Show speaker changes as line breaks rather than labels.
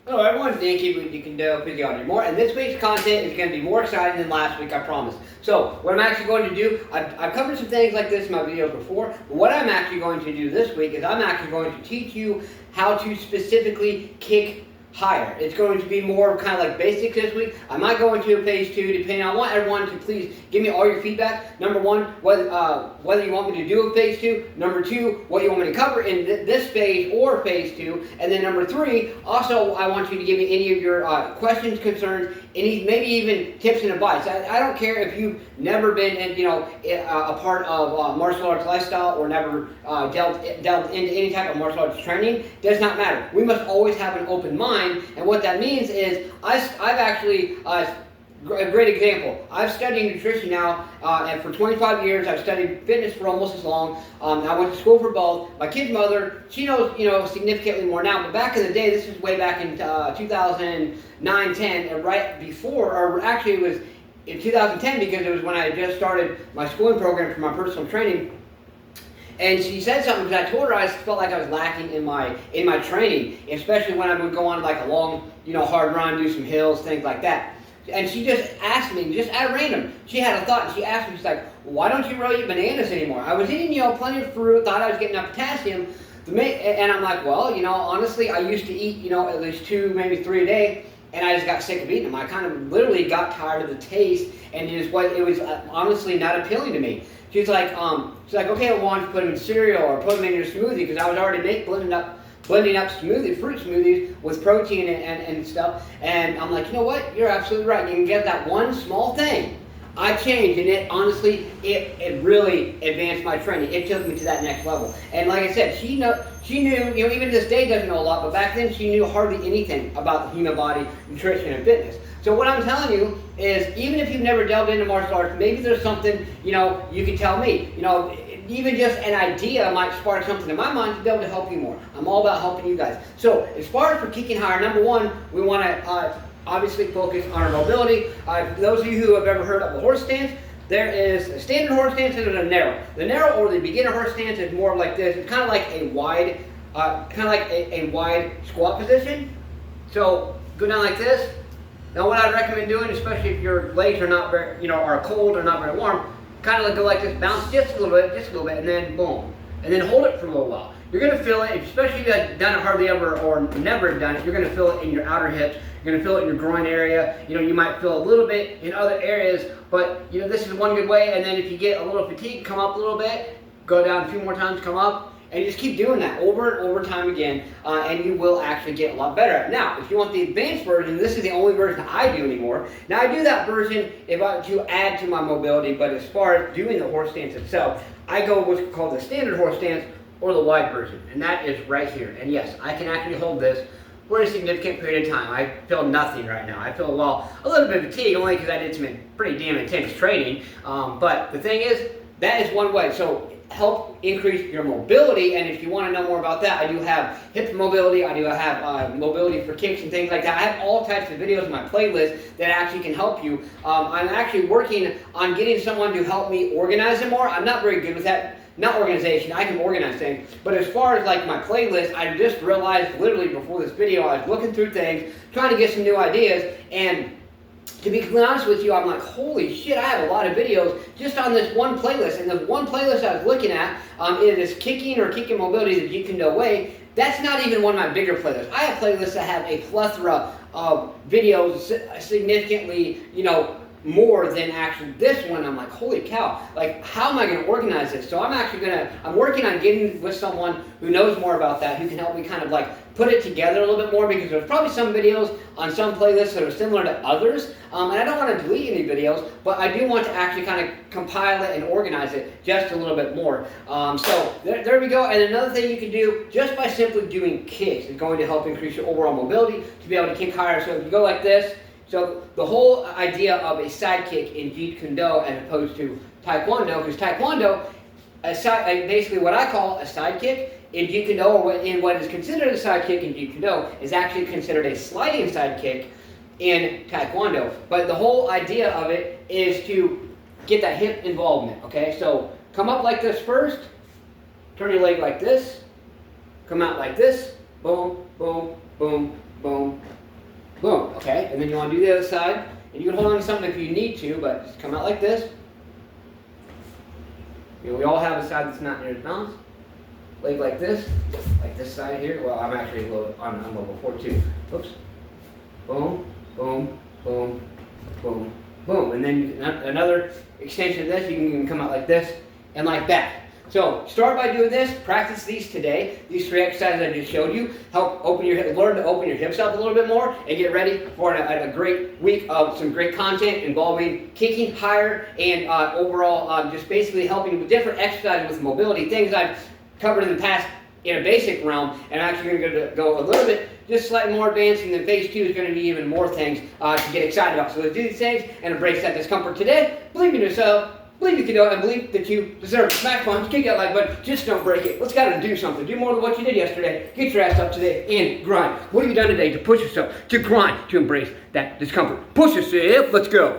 Hello everyone, Dan Keep with Jeet Physiology More, and this week's content is going to be more exciting than last week, I promise. So, what I'm actually going to do, I've covered some things like this in my videos before, but what I'm actually going to do this week is I'm actually going to teach you how to specifically kick higher. It's going to be more kind of like basics this week. I might go into phase 2 depending. I want everyone to please give me all your feedback. Number 1, whether you want me to do a phase 2. Number 2, what you want me to cover in this phase or phase 2. And then number 3, also I want you to give me any of your questions, concerns, maybe even tips and advice. I don't care if you've never been a part of martial arts lifestyle or never delved into any type of martial arts training. It does not matter. We must always have an open mind. And what that means is I've actually, a great example, I've studied nutrition now, and for 25 years I've studied fitness for almost as long. I went to school for both. My kid's mother, she knows, significantly more now, but back in the day, this was way back in 2009, 10, right before, or actually it was in 2010 because it was when I just started my schooling program for my personal training. And she said something because I told her I felt like I was lacking in my training, especially when I would go on like a long, hard run, do some hills, things like that. And she just asked me, just at random, she had a thought, and she asked me, she's like, why don't you really eat bananas anymore? I was eating, plenty of fruit, thought I was getting enough potassium, and I'm like, well, honestly, I used to eat, at least 2, maybe 3 a day, and I just got sick of eating them. I kind of literally got tired of the taste, and it was honestly not appealing to me. She's like, okay, well, why don't you put them in cereal or put them in your smoothie? Because I was already blending up fruit smoothies with protein and stuff. And I'm like, you know what? You're absolutely right. You can get that one small thing. I changed, and it honestly, it really advanced my training. It took me to that next level. And like I said, she knew, even to this day doesn't know a lot, but back then she knew hardly anything about the human body, nutrition, and fitness. So what I'm telling you is, even if you've never delved into martial arts, maybe there's something, you can tell me. Even just an idea might spark something in my mind to be able to help you more. I'm all about helping you guys. So as far as for kicking higher, number 1, we want to obviously focus on our mobility. Those of you who have ever heard of the horse stance, there is a standard horse stance and a narrow. The narrow or the beginner horse stance is more like this. It's kind of like a wide, a wide squat position. So go down like this. Now what I'd recommend doing, especially if your legs are not very, are cold or not very warm, kind of go like this, bounce just a little bit, and then boom. And then hold it for a little while. You're going to feel it, especially if you've done it hardly ever or never done it, you're going to feel it in your outer hips. You're going to feel it in your groin area. You might feel a little bit in other areas, but this is one good way. And then if you get a little fatigued, come up a little bit, go down a few more times, come up. And you just keep doing that over and over time again, and you will actually get a lot better at it. Now, if you want the advanced version, this is the only version I do anymore. Now, I do that version to add to my mobility, but as far as doing the horse stance itself, I go with what's called the standard horse stance or the wide version, and that is right here. And yes, I can actually hold this for a significant period of time. I feel nothing right now. I feel, a little bit of fatigue, only because I did some pretty damn intense training. But the thing is, that is one way. So help increase your mobility, and if you want to know more about that, I do have hip mobility, I do have mobility for kicks and things like that. I have all types of videos in my playlist that actually can help you. I'm actually working on getting someone to help me organize it more. I'm not very good with that. Not organization, I can organize things, but as far as like my playlist, I just realized literally before this video, I was looking through things, trying to get some new ideas, and to be completely honest with you, I'm like, holy shit, I have a lot of videos just on this one playlist. And the one playlist I was looking at, it is kicking mobility the Jeet Kune way. That's not even one of my bigger playlists. I have playlists that have a plethora of videos significantly, more than actually this one. I'm like, holy cow, like, how am I going to organize this? So I'm working on getting with someone who knows more about that, who can help me kind of like put it together a little bit more, because there's probably some videos on some playlists that are similar to others, and I don't want to delete any videos, but I do want to actually kind of compile it and organize it just a little bit more. So there we go. And another thing you can do just by simply doing kicks is going to help increase your overall mobility to be able to kick higher. So if you go like this, so the whole idea of a side kick in Jeet Kune as opposed to Taekwondo, because Taekwondo, basically what I call a side kick in Jeet Kune, or in what is considered a side kick in Jeet Kune, is actually considered a sliding side kick in Taekwondo. But the whole idea of it is to get that hip involvement, okay? So come up like this first, turn your leg like this, come out like this, boom, boom, boom, boom, Okay, and then you want to do the other side. And you can hold on to something if you need to, but just come out like this. You know, we all have a side that's not near the balance. Leg like this side here. Well, I'm actually a little on level 4 too. Oops. Boom, boom, boom, boom, boom. And then another extension of this, you can even come out like this and like that. So start by doing this. Practice these today. These 3 exercises I just showed you help learn to open your hips up a little bit more and get ready for a great week of some great content involving kicking higher and overall just basically helping with different exercises with mobility, things I've covered in the past in a basic realm, and I'm actually going to go a little bit just slightly more advanced, and then phase 2 is going to be even more things to get excited about. So let's do these things and embrace that discomfort today. Believe in yourself. Believe you can do it, and believe that you deserve it. Smack punch, kick that like button, just don't break it. Let's go and do something. Do more than what you did yesterday. Get your ass up today and grind. What have you done today to push yourself, to grind, to embrace that discomfort? Push yourself. Let's go.